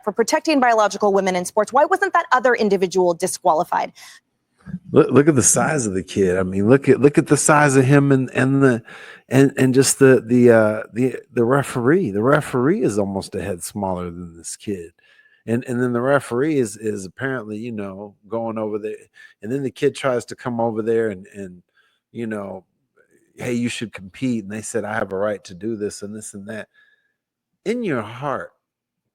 for protecting biological women in sports. Why wasn't that other individual disqualified? Look at the size of the kid. I mean, look at the size of him and just the referee. The referee is almost a head smaller than this kid. And then the referee is apparently, you know, going over there, and then the kid tries to come over there and you know, hey, you should compete. And they said, I have a right to do this and this and that. In your heart,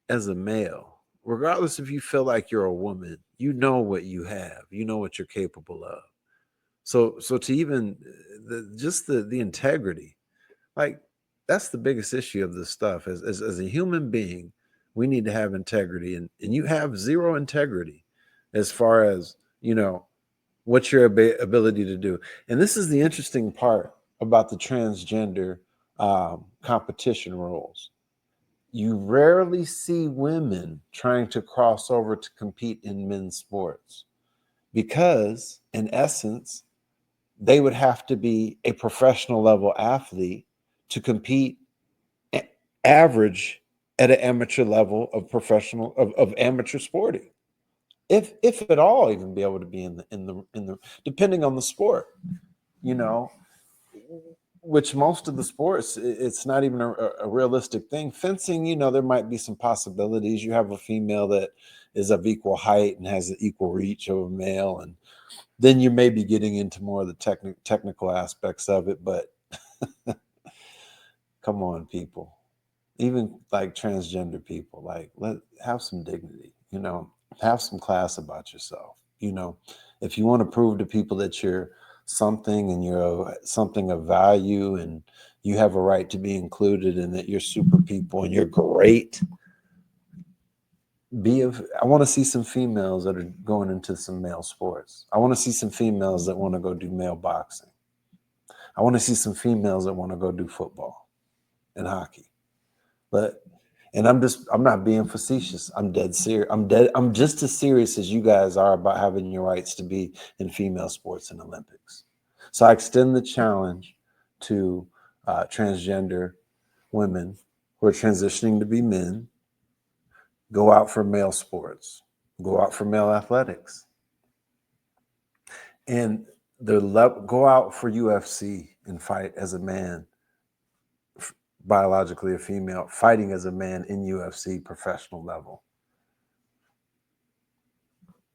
as a male, regardless if you feel like you're a woman, you know what you have, you know what you're capable of. So to even the integrity, like that's the biggest issue of this stuff. As a human being, we need to have integrity, and you have zero integrity as far as, you know, what's your ability to do. And this is the interesting part about the transgender competition rules. You rarely see women trying to cross over to compete in men's sports because, in essence, they would have to be a professional level athlete to compete average at an amateur level of professional of amateur sporting, if at all, even be able to be in the depending on the sport, you know. Which most of the sports, it's not even a realistic thing. Fencing, you know, there might be some possibilities. You have a female that is of equal height and has an equal reach of a male, and then you may be getting into more of the technical aspects of it. But come on, people, even like transgender people, like have some dignity, you know, have some class about yourself. You know, if you want to prove to people that you're something and you're something of value and you have a right to be included and that you're super people and you're great, I want to see some females that are going into some male sports. I want to see some females that want to go do male boxing. I want to see some females that want to go do football and hockey. And I'm not being facetious. I'm dead serious. I'm just as serious as you guys are about having your rights to be in female sports and Olympics. So I extend the challenge to transgender women who are transitioning to be men. Go out for male sports. Go out for male athletics. And go out for UFC and fight as a man, biologically a female, fighting as a man in UFC professional level.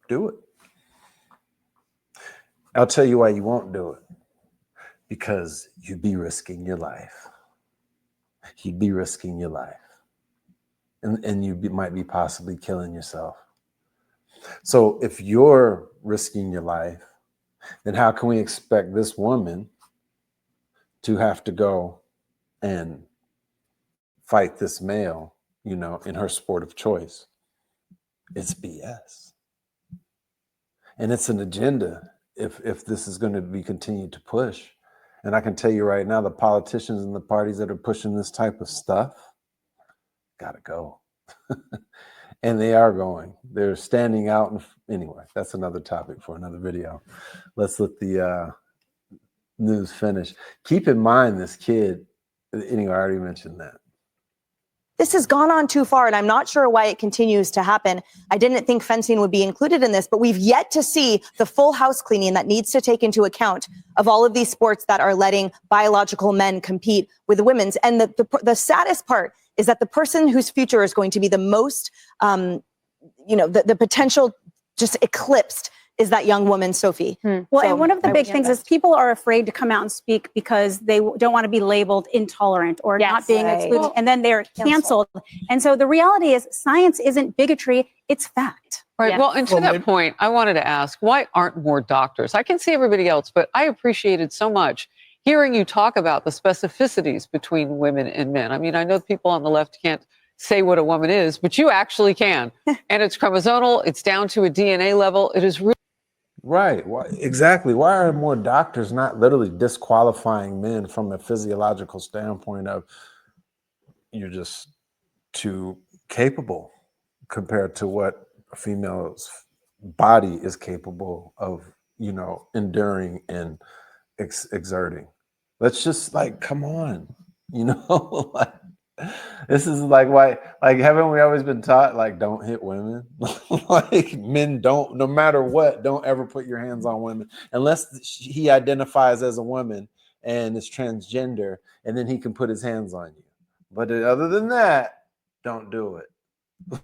Do it. I'll tell you why you won't do it. Because you'd be risking your life. You'd be risking your life. And you might be possibly killing yourself. So if you're risking your life, then how can we expect this woman to have to go and fight this male, you know, in her sport of choice? It's BS. And it's an agenda if this is going to be continued to push. And I can tell you right now, the politicians and the parties that are pushing this type of stuff got to go. And they are going. They're standing out. And anyway, that's another topic for another video. Let's let the news finish. Keep in mind this kid, anyway, I already mentioned that. This has gone on too far, and I'm not sure why it continues to happen. I didn't think fencing would be included in this, but we've yet to see the full house cleaning that needs to take into account of all of these sports that are letting biological men compete with the women's. And the saddest part is that the person whose future is going to be the most, the potential just eclipsed is that young woman, Sophie. Well, so, and one of the big things is people are afraid to come out and speak because they don't want to be labeled intolerant or not being excluded, well, and then they're canceled. And so the reality is science isn't bigotry, it's fact. Right. Yeah. Well, and to that point, I wanted to ask, why aren't more doctors? I can see everybody else, but I appreciated so much hearing you talk about the specificities between women and men. I mean, I know people on the left can't say what a woman is, but you actually can. And it's chromosomal. It's down to a DNA level. It is really right. Why, exactly. Why are more doctors not literally disqualifying men from a physiological standpoint of you're just too capable compared to what a female's body is capable of, you know, enduring and exerting? Let's just come on, you know, This is like why, like, haven't we always been taught, like, don't hit women? Like, men don't, no matter what, don't ever put your hands on women unless he identifies as a woman and is transgender, and then he can put his hands on you. But other than that, don't do it.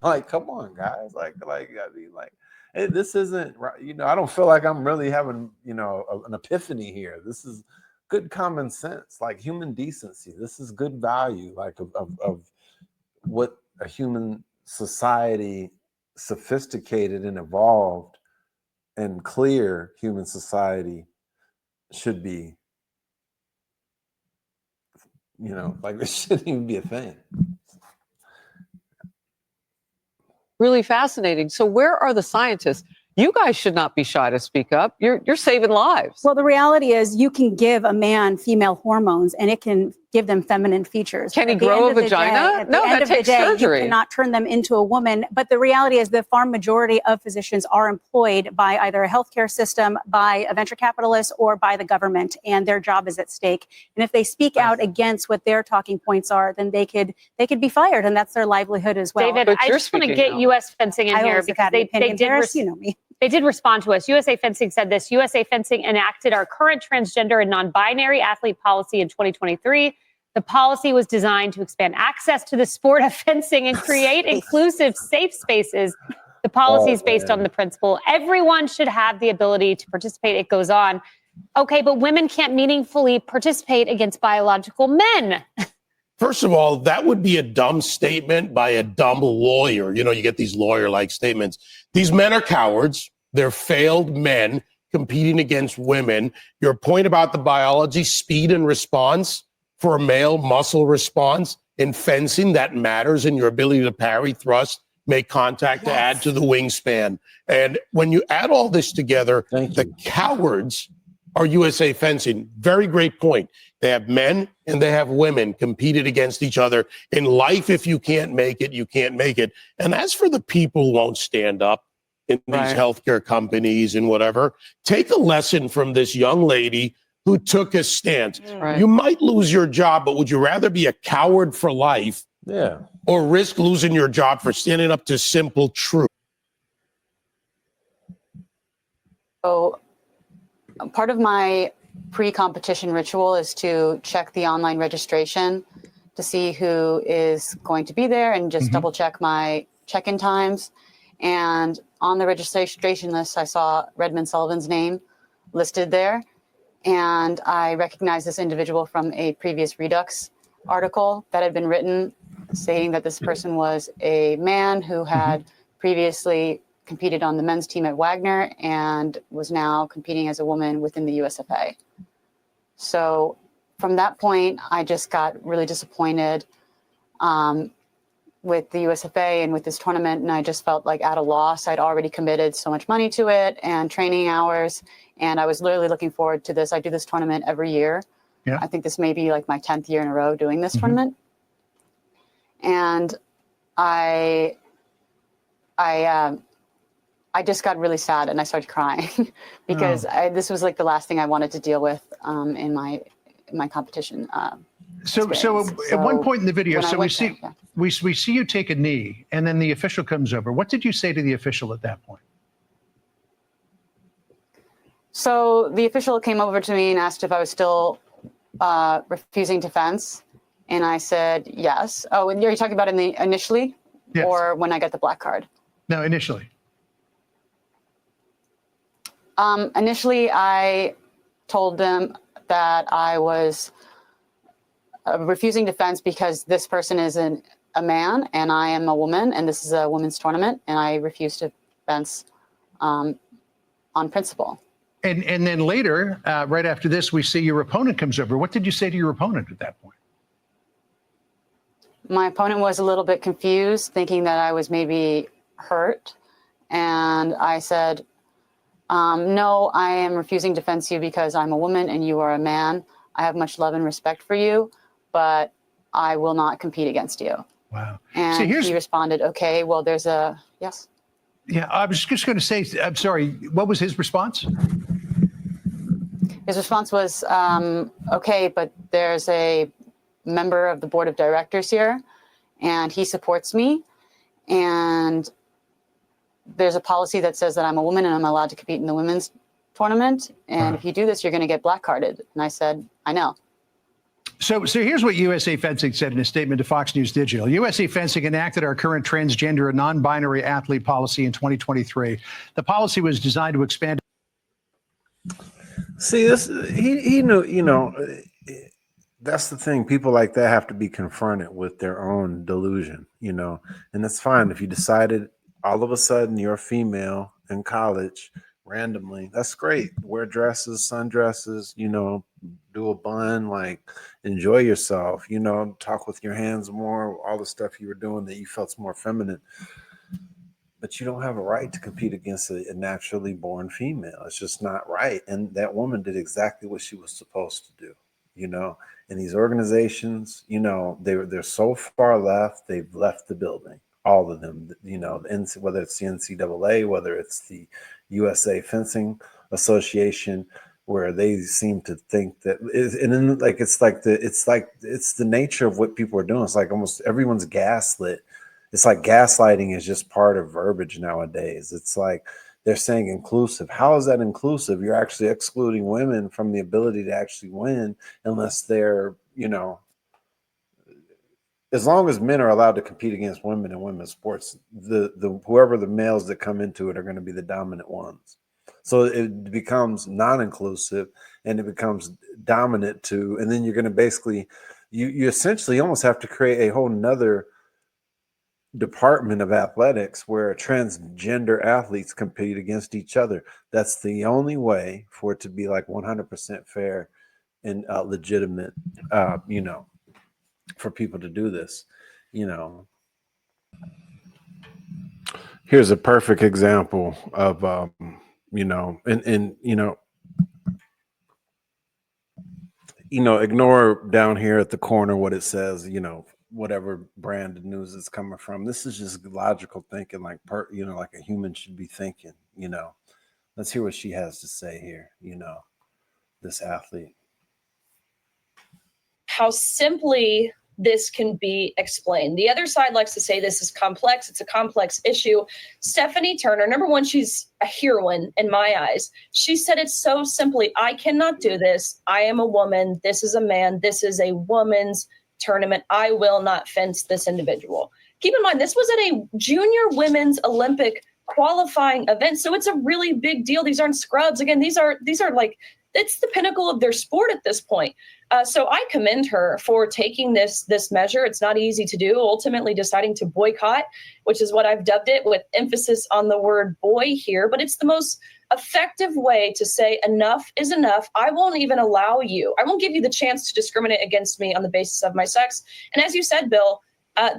Like, come on, guys. Like, I mean, like, hey, this isn't right. You know, I don't feel like I'm really having, you know, an epiphany here. This is good common sense, like human decency. This is good value, like of what a human society, sophisticated and evolved and clear human society should be. You know, like, this shouldn't even be a thing. Really fascinating. So where are the scientists? You guys should not be shy to speak up. You're saving lives. Well, the reality is you can give a man female hormones and it can give them feminine features. Can he grow a vagina? No, that takes surgery. You cannot turn them into a woman. But the reality is the far majority of physicians are employed by either a healthcare system, by a venture capitalist, or by the government, and their job is at stake. And if they speak out against what their talking points are, then they could be fired, and that's their livelihood as well. David, I just want to get U.S. Fencing in here because they did you know me. They did respond to us. USA Fencing said this: USA Fencing enacted our current transgender and non-binary athlete policy in 2023. The policy was designed to expand access to the sport of fencing and create inclusive, safe spaces. The policy is based on the principle everyone should have the ability to participate. It goes on. Okay, but women can't meaningfully participate against biological men. First of all, that would be a dumb statement by a dumb lawyer. You know, you get these lawyer-like statements. These men are cowards. They're failed men competing against women. Your point about the biology, speed and response for a male, muscle response in fencing, that matters in your ability to parry, thrust, make contact, to add to the wingspan. And when you add all this together, the cowards are USA Fencing. Very great point. They have men and they have women competed against each other. In life, if you can't make it, you can't make it. And as for the people who won't stand up in these healthcare companies and whatever, take a lesson from this young lady who took a stance. Right. You might lose your job, but would you rather be a coward for life or risk losing your job for standing up to simple truth? So part of my pre-competition ritual is to check the online registration to see who is going to be there and just double check my check-in times. And on the registration list, I saw Redmund Sullivan's name listed there. And I recognized this individual from a previous Redux article that had been written saying that this person was a man who had previously competed on the men's team at Wagner and was now competing as a woman within the USFA. So from that point, I just got really disappointed with the USFA and with this tournament. And I just felt like at a loss. I'd already committed so much money to it and training hours. And I was literally looking forward to this. I do this tournament every year. Yeah. I think this may be like my 10th year in a row doing this tournament. And I just got really sad and I started crying because this was like the last thing I wanted to deal with in my competition. So at one point in the video, so we see you take a knee and then the official comes over. What did you say to the official at that point? So the official came over to me and asked if I was still refusing to fence. And I said, yes. Oh, and you're talking about initially or when I got the black card? No, initially. Initially, I told them that I was refusing to fence because this person is a man and I am a woman and this is a women's tournament and I refuse to fence on principle. And then later, right after this, we see your opponent comes over. What did you say to your opponent at that point? My opponent was a little bit confused, thinking that I was maybe hurt. And I said, no, I am refusing to fence you because I'm a woman and you are a man. I have much love and respect for you, but I will not compete against you. Wow. And he responded, okay, well, there's a, yes. Yeah, I was just going to say, I'm sorry, what was his response? His response was, okay, but there's a member of the board of directors here, and he supports me. And there's a policy that says that I'm a woman and I'm allowed to compete in the women's tournament. And if you do this, you're going to get black carded. And I said, I know. So here's what USA Fencing said in a statement to Fox News Digital. USA Fencing enacted our current transgender and non-binary athlete policy in 2023. The policy was designed to expand. See, this he knew, that's the thing. People like that have to be confronted with their own delusion, and that's fine. If you decided all of a sudden you're a female in college randomly, that's great. Wear dresses, sundresses, do a bun, like enjoy yourself, talk with your hands more, all the stuff you were doing that you felt more feminine. But you don't have a right to compete against a naturally born female. It's just not right. And that woman did exactly what she was supposed to do, And these organizations, they're so far left, they've left the building. All of them, whether it's the NCAA, whether it's the USA Fencing Association, where they seem to think that, and then it's the nature of what people are doing. It's like almost everyone's gaslit. It's like gaslighting is just part of verbiage nowadays. It's like they're saying inclusive. How is that inclusive? You're actually excluding women from the ability to actually win unless they're, as long as men are allowed to compete against women in women's sports, the whoever the males that come into it are going to be the dominant ones. So it becomes non-inclusive and it becomes dominant too. And then you're going to basically, you essentially almost have to create a whole nother department of athletics where transgender athletes compete against each other. That's the only way for it to be like 100% fair and legitimate, for people to do this, Here's a perfect example of, ignore down here at the corner what it says, whatever brand of news it's coming from. This is just logical thinking, like like a human should be thinking. Let's hear what she has to say here. This athlete. How simply this can be explained. The other side likes to say this is complex. It's a complex issue. Stephanie Turner, number one, she's a heroine in my eyes. She said it so simply. I cannot do this. I am a woman. This is a man. This is a woman's tournament. I will not fence this individual. Keep in mind, this was at a junior women's Olympic qualifying event. So it's a really big deal. These aren't scrubs. Again, these are like, it's the pinnacle of their sport at this point. So I commend her for taking this measure. It's not easy to do, ultimately deciding to boycott, which is what I've dubbed it, with emphasis on the word boy here. But it's the most effective way to say enough is enough. I won't even allow you. I won't give you the chance to discriminate against me on the basis of my sex. And as you said, Bill,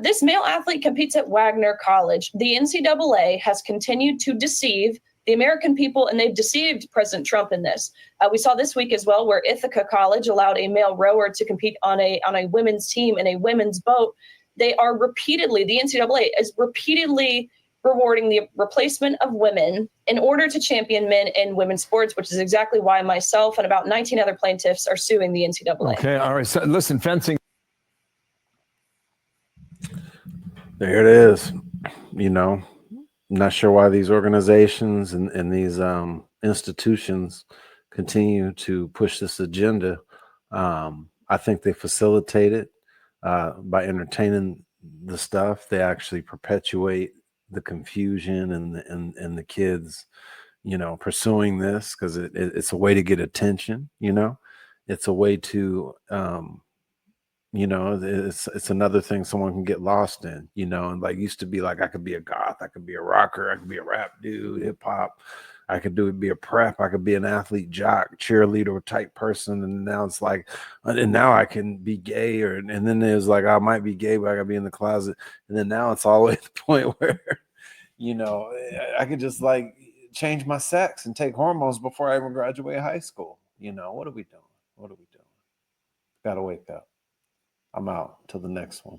this male athlete competes at Wagner College. The NCAA has continued to deceive the American people, and they've deceived President Trump in this. We saw this week as well, where Ithaca College allowed a male rower to compete on a women's team in a women's boat. They are repeatedly, the NCAA is repeatedly rewarding the replacement of women in order to champion men in women's sports, which is exactly why myself and about 19 other plaintiffs are suing the NCAA. Okay, all right. So listen, fencing. There it is. Not sure why these organizations and these institutions continue to push this agenda. I think they facilitate it by entertaining the stuff. They actually perpetuate the confusion and the kids, pursuing this because it's a way to get attention. It's a way to it's another thing someone can get lost in, and like used to be like, I could be a goth, I could be a rocker, I could be a rap dude, hip hop, I could be a prep, I could be an athlete, jock, cheerleader type person. And now it's like, and now I can be gay, and then there's like, I might be gay, but I gotta be in the closet. And then now it's all the way to the point where, I could just like change my sex and take hormones before I even graduate high school. What are we doing? What are we doing? Gotta wake up. I'm out till the next one.